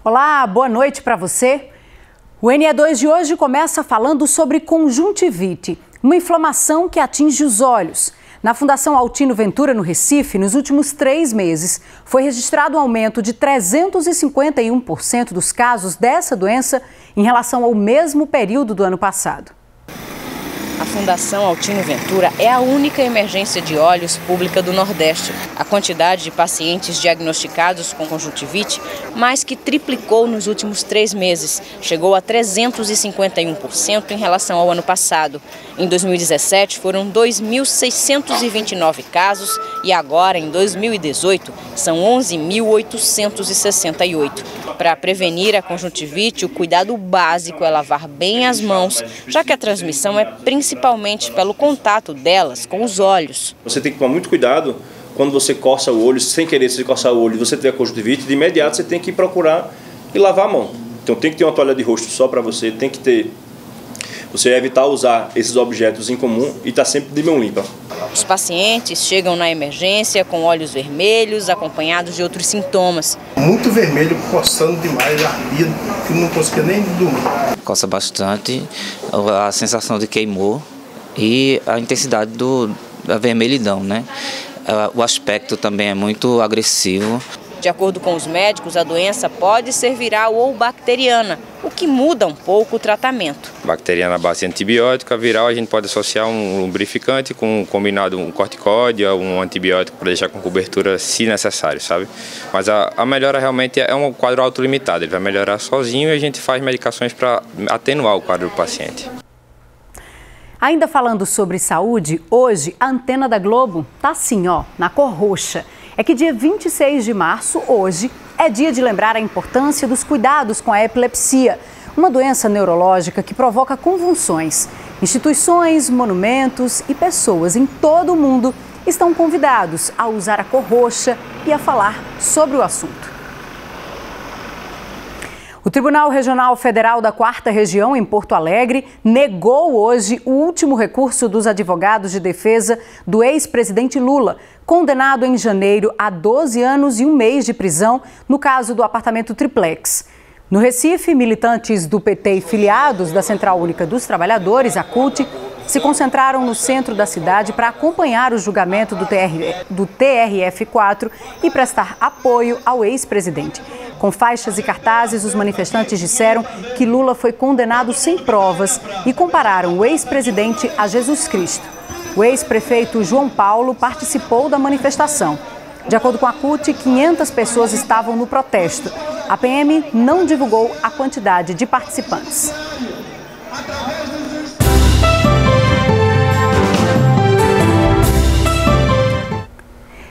Olá, boa noite para você. O NE2 de hoje começa falando sobre conjuntivite, uma inflamação que atinge os olhos. Na Fundação Altino Ventura, no Recife, nos últimos 3 meses, foi registrado um aumento de 351% dos casos dessa doença em relação ao mesmo período do ano passado. A Fundação Altino Ventura é a única emergência de olhos pública do Nordeste. A quantidade de pacientes diagnosticados com conjuntivite mais que triplicou nos últimos 3 meses. Chegou a 351% em relação ao ano passado. Em 2017 foram 2.629 casos e agora, em 2018, são 11.868. Para prevenir a conjuntivite, o cuidado básico é lavar bem as mãos, já que a transmissão é principalmente pelo contato delas com os olhos. Você tem que tomar muito cuidado quando você coça o olho, sem querer se coçar o olho, você tiver conjuntivite, de imediato você tem que procurar e lavar a mão. Então tem que ter uma toalha de rosto só para você, tem que ter... Você evitar usar esses objetos em comum e estar sempre de mão limpa. Os pacientes chegam na emergência com olhos vermelhos, acompanhados de outros sintomas. Muito vermelho, coçando demais, ardido, que não conseguia nem dormir. Coça bastante, a sensação de queimou e a intensidade da vermelhidão, né? O aspecto também é muito agressivo. De acordo com os médicos, a doença pode ser viral ou bacteriana, o que muda um pouco o tratamento. Bacteriana à base de antibiótico, a viral a gente pode associar um lubrificante com um combinado um corticóide, um antibiótico para deixar com cobertura se necessário, sabe? Mas a melhora realmente é um quadro autolimitado, ele vai melhorar sozinho e a gente faz medicações para atenuar o quadro do paciente. Ainda falando sobre saúde, hoje a antena da Globo tá assim, ó, na cor roxa. É que dia 26 de março, hoje, é dia de lembrar a importância dos cuidados com a epilepsia, uma doença neurológica que provoca convulsões. Instituições, monumentos e pessoas em todo o mundo estão convidados a usar a cor roxa e a falar sobre o assunto. O Tribunal Regional Federal da 4ª Região, em Porto Alegre, negou hoje o último recurso dos advogados de defesa do ex-presidente Lula, condenado em janeiro a 12 anos e 1 mês de prisão no caso do apartamento triplex. No Recife, militantes do PT e filiados da Central Única dos Trabalhadores, a CUT, se concentraram no centro da cidade para acompanhar o julgamento do TRF4 e prestar apoio ao ex-presidente. Com faixas e cartazes, os manifestantes disseram que Lula foi condenado sem provas e compararam o ex-presidente a Jesus Cristo. O ex-prefeito João Paulo participou da manifestação. De acordo com a CUT, 500 pessoas estavam no protesto. A PM não divulgou a quantidade de participantes.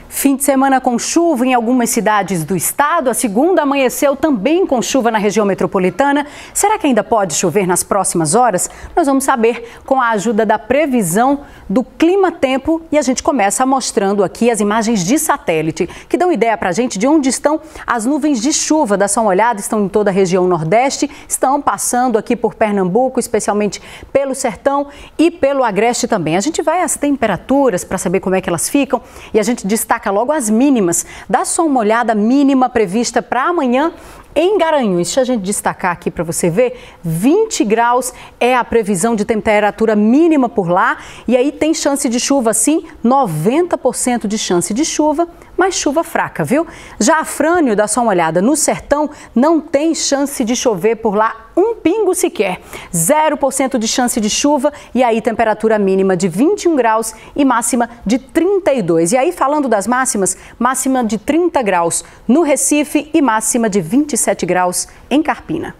Fim de semana com chuva em algumas cidades do estado. A segunda amanheceu também com chuva na região metropolitana. Será que ainda pode chover nas próximas horas? Nós vamos saber com a ajuda da previsão do clima-tempo e a gente começa mostrando aqui as imagens de satélite que dão ideia para a gente de onde estão as nuvens de chuva. Dá só uma olhada, estão em toda a região nordeste, estão passando aqui por Pernambuco, especialmente pelo Sertão e pelo Agreste também. A gente vai às temperaturas para saber como é que elas ficam e a gente destaca logo as mínimas. Dá só uma olhada mínima prevista para amanhã em Garanhuns. Deixa a gente destacar aqui para você ver, 20 graus é a previsão de temperatura mínima por lá e aí tem chance de chuva sim, 90% de chance de chuva, mas chuva fraca, viu? Já a Frânio, dá só uma olhada, no Sertão não tem chance de chover por lá um pingo sequer, 0% de chance de chuva e aí temperatura mínima de 21 graus e máxima de 32. E aí falando das máximas, máxima de 30 graus no Recife e máxima de 27 graus em Carpina.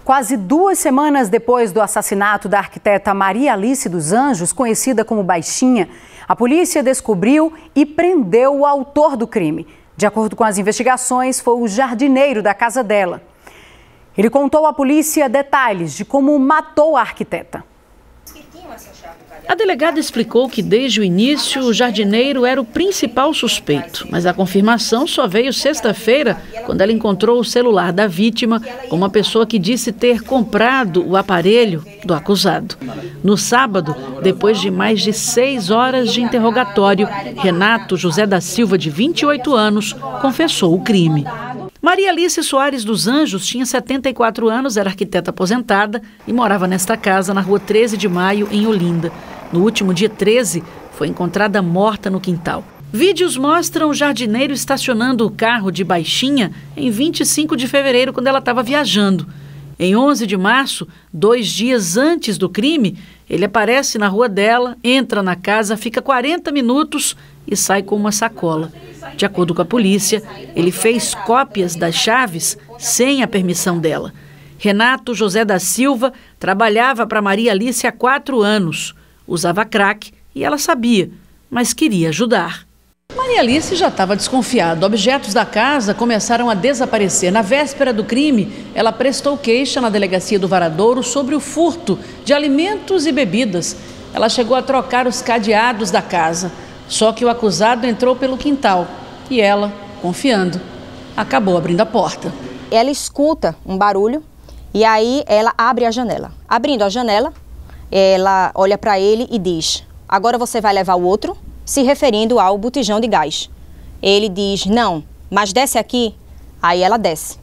Quase 2 semanas depois do assassinato da arquiteta Maria Alice dos Anjos, conhecida como Baixinha, a polícia descobriu e prendeu o autor do crime. De acordo com as investigações, foi o jardineiro da casa dela. Ele contou à polícia detalhes de como matou a arquiteta. A delegada explicou que desde o início o jardineiro era o principal suspeito, mas a confirmação só veio sexta-feira, quando ela encontrou o celular da vítima com uma pessoa que disse ter comprado o aparelho do acusado. No sábado, depois de mais de 6 horas de interrogatório, Renato José da Silva, de 28 anos, confessou o crime. Maria Alice Soares dos Anjos tinha 74 anos, era arquiteta aposentada e morava nesta casa na rua 13 de Maio, em Olinda. No último dia 13, foi encontrada morta no quintal. Vídeos mostram o jardineiro estacionando o carro de baixinha em 25 de fevereiro, quando ela estava viajando. Em 11 de março, 2 dias antes do crime, ele aparece na rua dela, entra na casa, fica 40 minutos e sai com uma sacola. De acordo com a polícia, ele fez cópias das chaves sem a permissão dela. Renato José da Silva trabalhava para Maria Alice há 4 anos. Usava crack e ela sabia, mas queria ajudar. Maria Alice já estava desconfiada. Objetos da casa começaram a desaparecer. Na véspera do crime, ela prestou queixa na delegacia do Varadouro sobre o furto de alimentos e bebidas. Ela chegou a trocar os cadeados da casa. Só que o acusado entrou pelo quintal e ela, confiando, acabou abrindo a porta. Ela escuta um barulho e aí ela abre a janela. Abrindo a janela, ela olha para ele e diz: agora você vai levar o outro? Se referindo ao botijão de gás. Ele diz: não, mas desce aqui. Aí ela desce.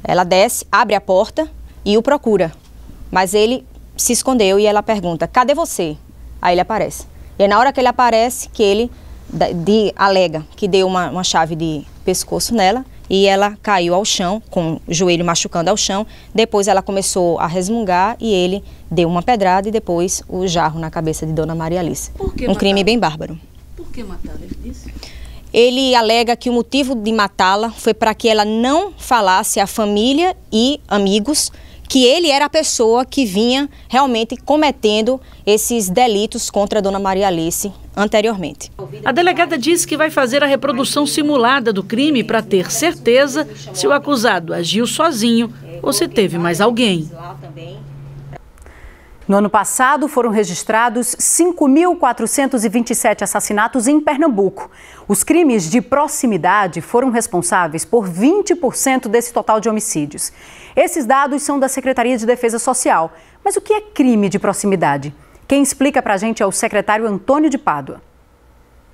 Ela desce, abre a porta e o procura. Mas ele se escondeu e ela pergunta: cadê você? Aí ele aparece. E é na hora que ele aparece que ele alega que deu uma chave de pescoço nela e ela caiu ao chão, com o joelho machucando ao chão. Depois ela começou a resmungar e ele deu uma pedrada e depois o jarro na cabeça de Dona Maria Alice. Um crime bem bárbaro. Por que matá-la, ele disse? Ele alega que o motivo de matá-la foi para que ela não falasse à família e amigos que ele era a pessoa que vinha realmente cometendo esses delitos contra a Dona Maria Alice anteriormente. A delegada disse que vai fazer a reprodução simulada do crime para ter certeza se o acusado agiu sozinho ou se teve mais alguém. No ano passado, foram registrados 5.427 assassinatos em Pernambuco. Os crimes de proximidade foram responsáveis por 20% desse total de homicídios. Esses dados são da Secretaria de Defesa Social. Mas o que é crime de proximidade? Quem explica para a gente é o secretário Antônio de Pádua.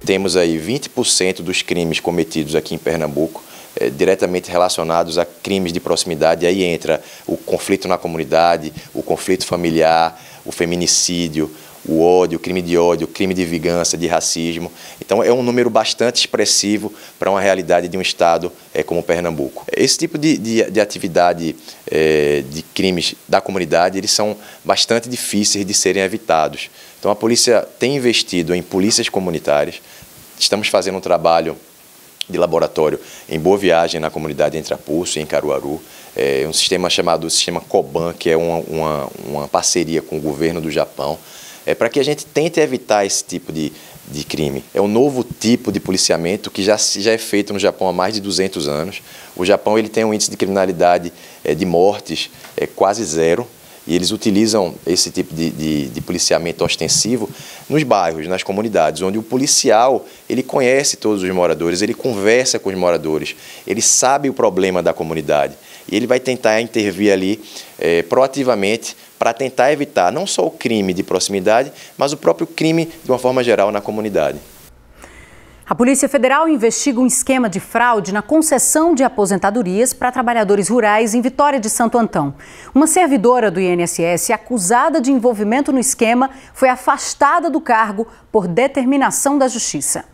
Temos aí 20% dos crimes cometidos aqui em Pernambuco diretamente relacionados a crimes de proximidade. Aí entra o conflito na comunidade, o conflito familiar, o feminicídio, o ódio, o crime de vingança, de racismo. Então é um número bastante expressivo para uma realidade de um estado como Pernambuco. Esse tipo de atividade de crimes da comunidade, eles são bastante difíceis de serem evitados. Então a polícia tem investido em polícias comunitárias. Estamos fazendo um trabalho de laboratório em Boa Viagem, na comunidade Entra Pulso, em Caruaru. É um sistema chamado Sistema Koban, que é uma parceria com o governo do Japão, para que a gente tente evitar esse tipo de crime. É um novo tipo de policiamento que já é feito no Japão há mais de 200 anos. O Japão ele tem um índice de criminalidade de mortes quase zero. E eles utilizam esse tipo de policiamento ostensivo nos bairros, nas comunidades, onde o policial ele conhece todos os moradores, ele conversa com os moradores, ele sabe o problema da comunidade e ele vai tentar intervir ali proativamente para tentar evitar não só o crime de proximidade, mas o próprio crime de uma forma geral na comunidade. A Polícia Federal investiga um esquema de fraude na concessão de aposentadorias para trabalhadores rurais em Vitória de Santo Antão. Uma servidora do INSS acusada de envolvimento no esquema foi afastada do cargo por determinação da Justiça.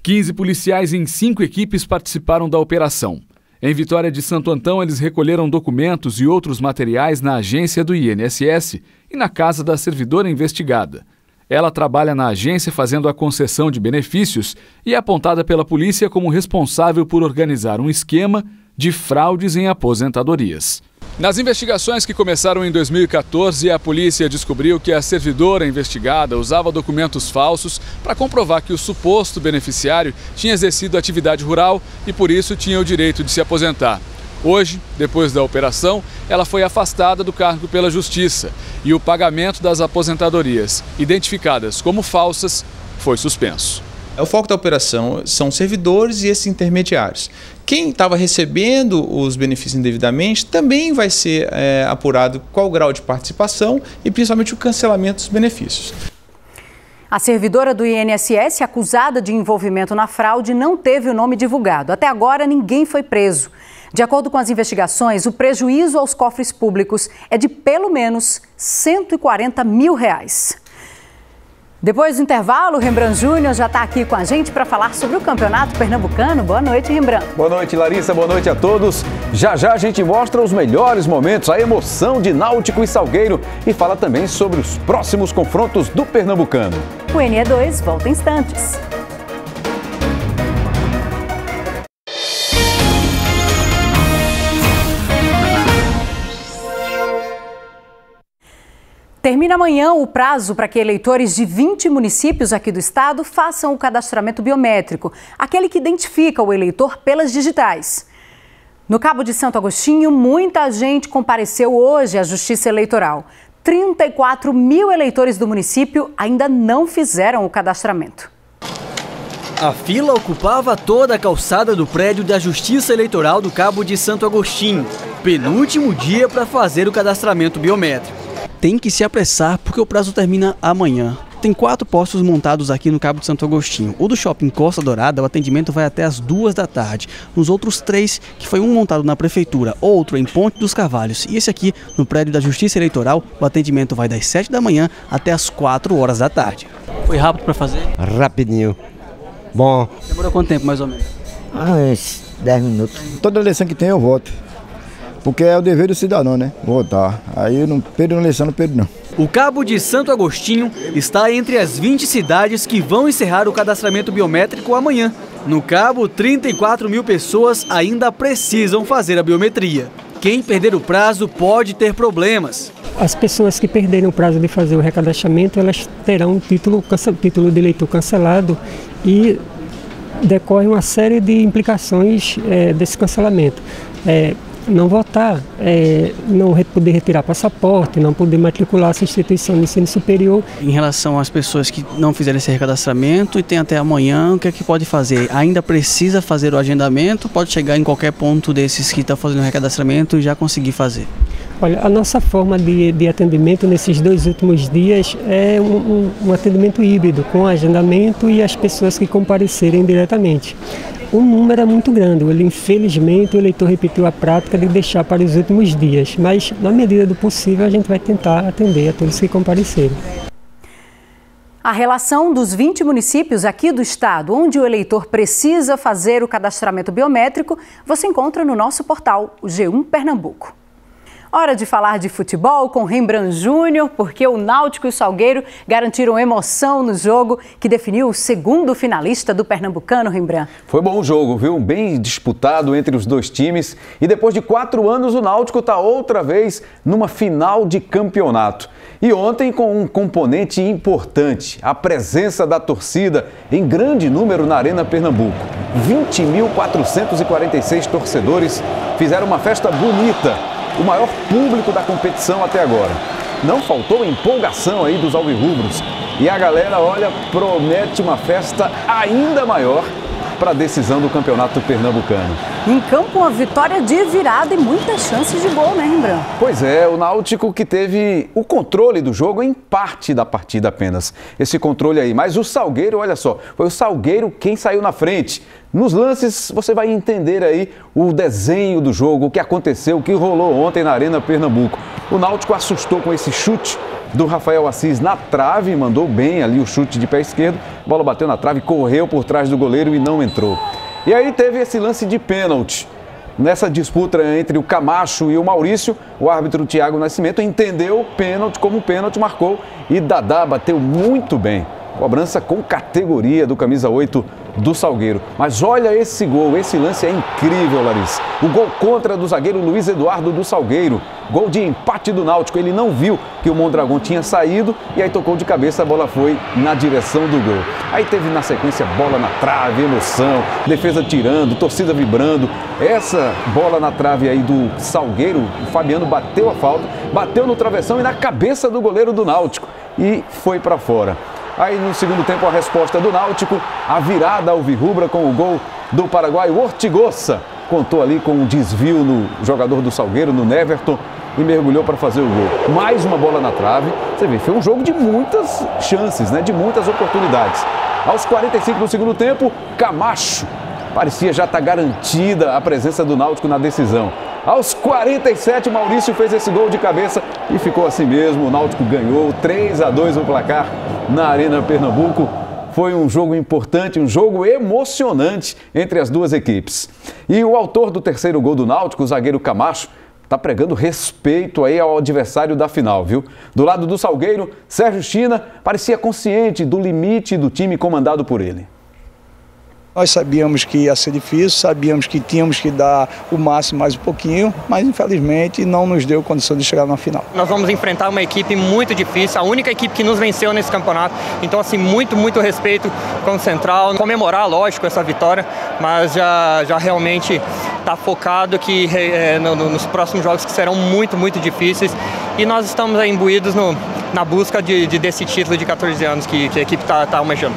15 policiais em 5 equipes participaram da operação. Em Vitória de Santo Antão, eles recolheram documentos e outros materiais na agência do INSS e na casa da servidora investigada. Ela trabalha na agência fazendo a concessão de benefícios e é apontada pela polícia como responsável por organizar um esquema de fraudes em aposentadorias. Nas investigações que começaram em 2014, a polícia descobriu que a servidora investigada usava documentos falsos para comprovar que o suposto beneficiário tinha exercido atividade rural e por isso tinha o direito de se aposentar. Hoje, depois da operação, ela foi afastada do cargo pela Justiça e o pagamento das aposentadorias, identificadas como falsas, foi suspenso. O foco da operação são servidores e esses intermediários. Quem estava recebendo os benefícios indevidamente também vai ser apurado qual o grau de participação e principalmente o cancelamento dos benefícios. A servidora do INSS, acusada de envolvimento na fraude, não teve o nome divulgado. Até agora, ninguém foi preso. De acordo com as investigações, o prejuízo aos cofres públicos é de pelo menos R$140 mil. Depois do intervalo, o Rembrandt Júnior já está aqui com a gente para falar sobre o Campeonato Pernambucano. Boa noite, Rembrandt. Boa noite, Larissa. Boa noite a todos. Já já a gente mostra os melhores momentos, a emoção de Náutico e Salgueiro e fala também sobre os próximos confrontos do Pernambucano. O NE2 volta em instantes. Termina amanhã o prazo para que eleitores de 20 municípios aqui do estado façam o cadastramento biométrico, aquele que identifica o eleitor pelas digitais. No Cabo de Santo Agostinho, muita gente compareceu hoje à Justiça Eleitoral. 34 mil eleitores do município ainda não fizeram o cadastramento. A fila ocupava toda a calçada do prédio da Justiça Eleitoral do Cabo de Santo Agostinho. Penúltimo dia para fazer o cadastramento biométrico. Tem que se apressar porque o prazo termina amanhã. Tem 4 postos montados aqui no Cabo de Santo Agostinho. O do Shopping Costa Dourada, o atendimento vai até as 2 da tarde. Nos outros 3, que foi um montado na Prefeitura, outro em Ponte dos Carvalhos e esse aqui no prédio da Justiça Eleitoral, o atendimento vai das 7 da manhã até as 4 horas da tarde. Foi rápido para fazer? Rapidinho. Bom. Demorou quanto tempo mais ou menos? Uns 10 minutos. Toda eleição que tem eu voto. Porque é o dever do cidadão, né? Votar. Aí eu não perdo na eleição, não perdo não. O Cabo de Santo Agostinho está entre as 20 cidades que vão encerrar o cadastramento biométrico amanhã. No Cabo, 34 mil pessoas ainda precisam fazer a biometria. Quem perder o prazo pode ter problemas. As pessoas que perderem o prazo de fazer o recadastramento, elas terão um título de eleitor cancelado e decorre uma série de implicações desse cancelamento. Não votar, não poder retirar passaporte, não poder matricular-se em instituição de ensino superior. Em relação às pessoas que não fizeram esse recadastramento e tem até amanhã, o que é que pode fazer? Ainda precisa fazer o agendamento? Pode chegar em qualquer ponto desses que está fazendo o recadastramento e já conseguir fazer? Olha, a nossa forma de atendimento nesses 2 últimos dias é um atendimento híbrido, com agendamento e as pessoas que comparecerem diretamente. O número é muito grande, infelizmente o eleitor repetiu a prática de deixar para os últimos dias, mas na medida do possível a gente vai tentar atender a todos que comparecerem. A relação dos 20 municípios aqui do estado, onde o eleitor precisa fazer o cadastramento biométrico, você encontra no nosso portal, o G1 Pernambuco. Hora de falar de futebol com Rembrandt Júnior, porque o Náutico e o Salgueiro garantiram emoção no jogo que definiu o segundo finalista do Pernambucano, Rembrandt. Foi bom o jogo, viu? Bem disputado entre os 2 times. E depois de 4 anos, o Náutico está outra vez numa final de campeonato. E ontem com um componente importante, a presença da torcida em grande número na Arena Pernambuco. 20.446 torcedores fizeram uma festa bonita. O maior público da competição até agora. Não faltou empolgação aí dos alvirrubros. E a galera, olha, promete uma festa ainda maior para a decisão do Campeonato Pernambucano. Em campo, uma vitória de virada e muitas chances de gol, né, Rembrandt? Pois é, o Náutico que teve o controle do jogo em parte da partida apenas. Esse controle aí, mas o Salgueiro, olha só, foi o Salgueiro quem saiu na frente. Nos lances você vai entender aí o desenho do jogo, o que aconteceu, o que rolou ontem na Arena Pernambuco. O Náutico assustou com esse chute do Rafael Assis na trave, mandou bem ali o chute de pé esquerdo, a bola bateu na trave, correu por trás do goleiro e não entrou. E aí teve esse lance de pênalti. Nessa disputa entre o Camacho e o Maurício, o árbitro Thiago Nascimento entendeu o pênalti como pênalti, marcou e Dadá bateu muito bem. Cobrança com categoria do camisa 8 do Salgueiro. Mas olha esse gol, esse lance é incrível, Larissa. O gol contra do zagueiro Luiz Eduardo do Salgueiro. Gol de empate do Náutico. Ele não viu que o Mondragão tinha saído e aí tocou de cabeça, a bola foi na direção do gol. Aí teve na sequência bola na trave, emoção, defesa tirando, torcida vibrando. Essa bola na trave aí do Salgueiro, o Fabiano bateu a falta, bateu no travessão e na cabeça do goleiro do Náutico e foi para fora. Aí no segundo tempo a resposta do Náutico, a virada alvirrubra com o gol do paraguaio Ortigosa. Contou ali com um desvio no jogador do Salgueiro, no Neverton. e mergulhou para fazer o gol. Mais uma bola na trave. Você vê, foi um jogo de muitas chances, né? De muitas oportunidades. Aos 45 do segundo tempo, Camacho. Parecia já estar garantida a presença do Náutico na decisão. Aos 47, Maurício fez esse gol de cabeça e ficou assim mesmo. O Náutico ganhou 3-2 no placar na Arena Pernambuco. Foi um jogo importante, um jogo emocionante entre as duas equipes. E o autor do terceiro gol do Náutico, o zagueiro Camacho, está pregando respeito aí ao adversário da final, viu? Do lado do Salgueiro, Sérgio China parecia consciente do limite do time comandado por ele. Nós sabíamos que ia ser difícil, sabíamos que tínhamos que dar o máximo mais um pouquinho, mas infelizmente não nos deu condição de chegar na final. Nós vamos enfrentar uma equipe muito difícil, a única equipe que nos venceu nesse campeonato, então assim, muito respeito com o Central, comemorar, lógico, essa vitória, mas já realmente está focado que nos próximos jogos que serão muito difíceis e nós estamos aí imbuídos na busca desse título de 14 anos que a equipe está almejando.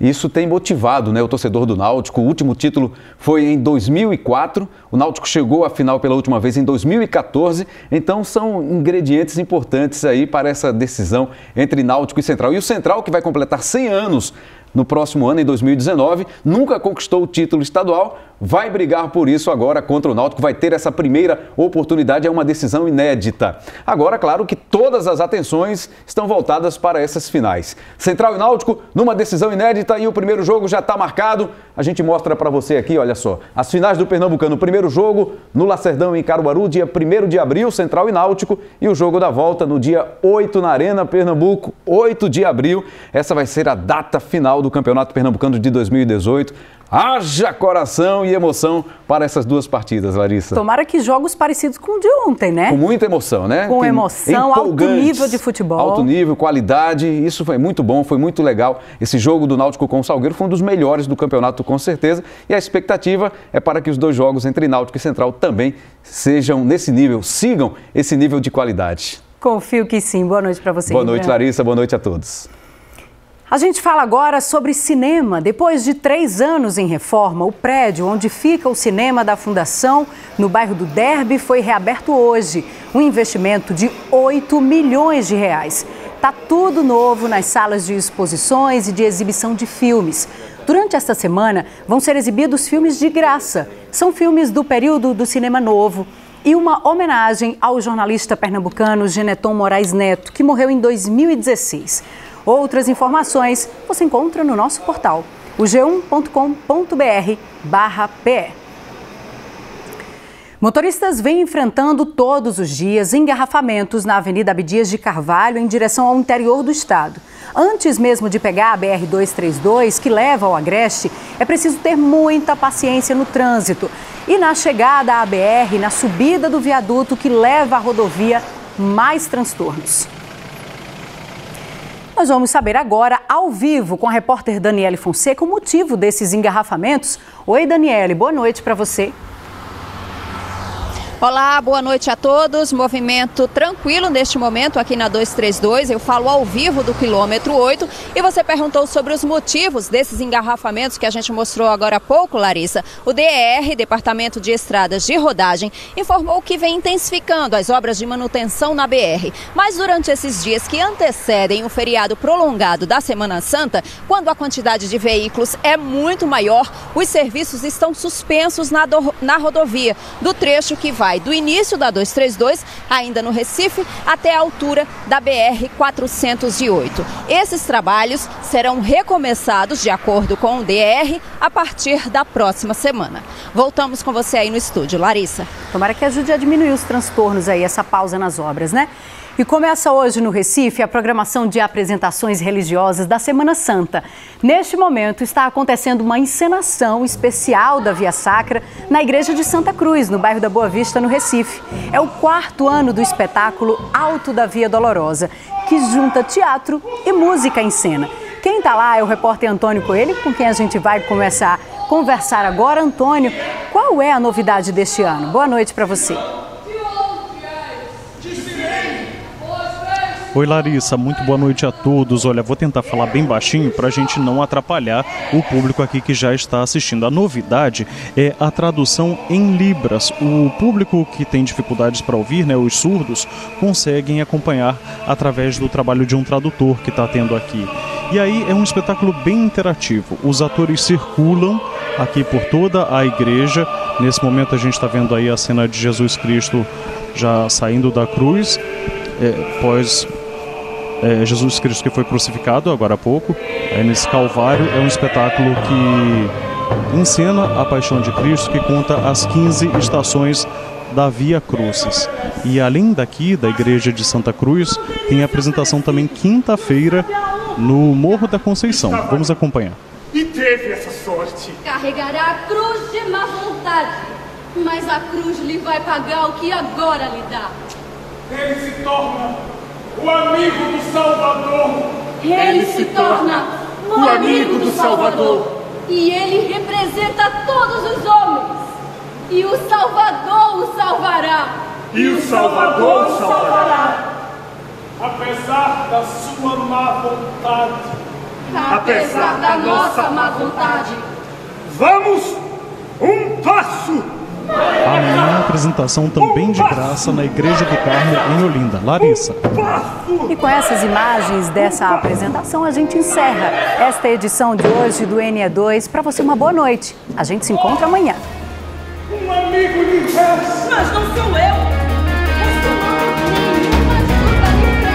Isso tem motivado, né, o torcedor do Náutico. O último título foi em 2004, o Náutico chegou à final pela última vez em 2014, então são ingredientes importantes aí para essa decisão entre Náutico e Central. E o Central, que vai completar 100 anos no próximo ano, em 2019, nunca conquistou o título estadual, vai brigar por isso agora contra o Náutico, vai ter essa primeira oportunidade, é uma decisão inédita. Agora, claro que todas as atenções estão voltadas para essas finais. Central e Náutico numa decisão inédita e o primeiro jogo já está marcado. A gente mostra para você aqui, olha só, as finais do Pernambucano. O primeiro jogo no Lacerdão, em Caruaru, dia 1º de abril, Central e Náutico, e o jogo da volta no dia 8 na Arena Pernambuco, 8 de abril. Essa vai ser a data final do Campeonato Pernambucano de 2018. Haja coração e emoção para essas duas partidas, Larissa. Tomara que jogos parecidos com o de ontem, né? Com muita emoção, né? Com emoção, alto nível de futebol. Alto nível, qualidade, isso foi muito bom, foi muito legal. Esse jogo do Náutico com o Salgueiro foi um dos melhores do campeonato, com certeza. E a expectativa é para que os dois jogos entre Náutico e Central também sejam nesse nível, sigam esse nível de qualidade. Confio que sim. Boa noite para você. Boa noite, Larissa. Boa noite a todos. A gente fala agora sobre cinema. Depois de 3 anos em reforma, o prédio onde fica o cinema da Fundação, no bairro do Derby, foi reaberto hoje. Um investimento de 8 milhões de reais. Tá tudo novo nas salas de exposições e de exibição de filmes. Durante esta semana, vão ser exibidos filmes de graça. São filmes do período do cinema novo. E uma homenagem ao jornalista pernambucano Geneton Moraes Neto, que morreu em 2016. Outras informações você encontra no nosso portal, o g1.com.br/pe. Motoristas vêm enfrentando todos os dias engarrafamentos na Avenida Abdias de Carvalho, em direção ao interior do estado. Antes mesmo de pegar a BR-232, que leva ao Agreste, é preciso ter muita paciência no trânsito. E na chegada à BR, na subida do viaduto que leva à rodovia, mais transtornos. Nós vamos saber agora, ao vivo, com a repórter Daniele Fonseca, o motivo desses engarrafamentos. Oi, Daniele, boa noite para você. Olá, boa noite a todos. Movimento tranquilo neste momento aqui na 232. Eu falo ao vivo do quilômetro 8 e você perguntou sobre os motivos desses engarrafamentos que a gente mostrou agora há pouco, Larissa. O DER, Departamento de Estradas de Rodagem, informou que vem intensificando as obras de manutenção na BR. Mas durante esses dias que antecedem o feriado prolongado da Semana Santa, quando a quantidade de veículos é muito maior, os serviços estão suspensos na rodovia, do trecho que vai do início da 232, ainda no Recife, até a altura da BR-408. Esses trabalhos serão recomeçados, de acordo com o DR, a partir da próxima semana. Voltamos com você aí no estúdio, Larissa. Tomara que ajude a diminuir os transtornos aí, essa pausa nas obras, né? E começa hoje no Recife a programação de apresentações religiosas da Semana Santa. Neste momento está acontecendo uma encenação especial da Via Sacra na Igreja de Santa Cruz, no bairro da Boa Vista, no Recife. É o 4º ano do espetáculo Alto da Via Dolorosa, que junta teatro e música em cena. Quem está lá é o repórter Antônio Coelho, com quem a gente vai começar a conversar agora. Antônio, qual é a novidade deste ano? Boa noite para você. Oi, Larissa, muito boa noite a todos. Olha, vou tentar falar bem baixinho para a gente não atrapalhar o público aqui que já está assistindo. A novidade é a tradução em Libras. O público que tem dificuldades para ouvir, né, os surdos, conseguem acompanhar através do trabalho de um tradutor que está tendo aqui. E aí é um espetáculo bem interativo. Os atores circulam aqui por toda a igreja. Nesse momento a gente está vendo aí a cena de Jesus Cristo já saindo da cruz, Jesus Cristo que foi crucificado agora há pouco. Nesse Calvário é um espetáculo que encena a paixão de Cristo, que conta as 15 estações da Via Crucis. E além daqui, da igreja de Santa Cruz, tem a apresentação também quinta-feira no Morro da Conceição. Vamos acompanhar. E teve essa sorte. Carregará a cruz de má vontade, mas a cruz lhe vai pagar o que agora lhe dá. Ele se torna o amigo do Salvador. Ele se torna o amigo do Salvador. E ele representa todos os homens. E o Salvador o salvará. E o Salvador o salvará. Apesar da sua má vontade. Apesar da nossa má vontade. Vamos, um passo! Amanhã a apresentação também de graça na Igreja do Carmo, em Olinda. Larissa. E com essas imagens dessa apresentação, a gente encerra esta edição de hoje do NE2. Para você, uma boa noite. A gente se encontra amanhã. Um amigo lhe resta. Mas não sou eu. Esse não é nenhuma ajuda lhe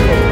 presta.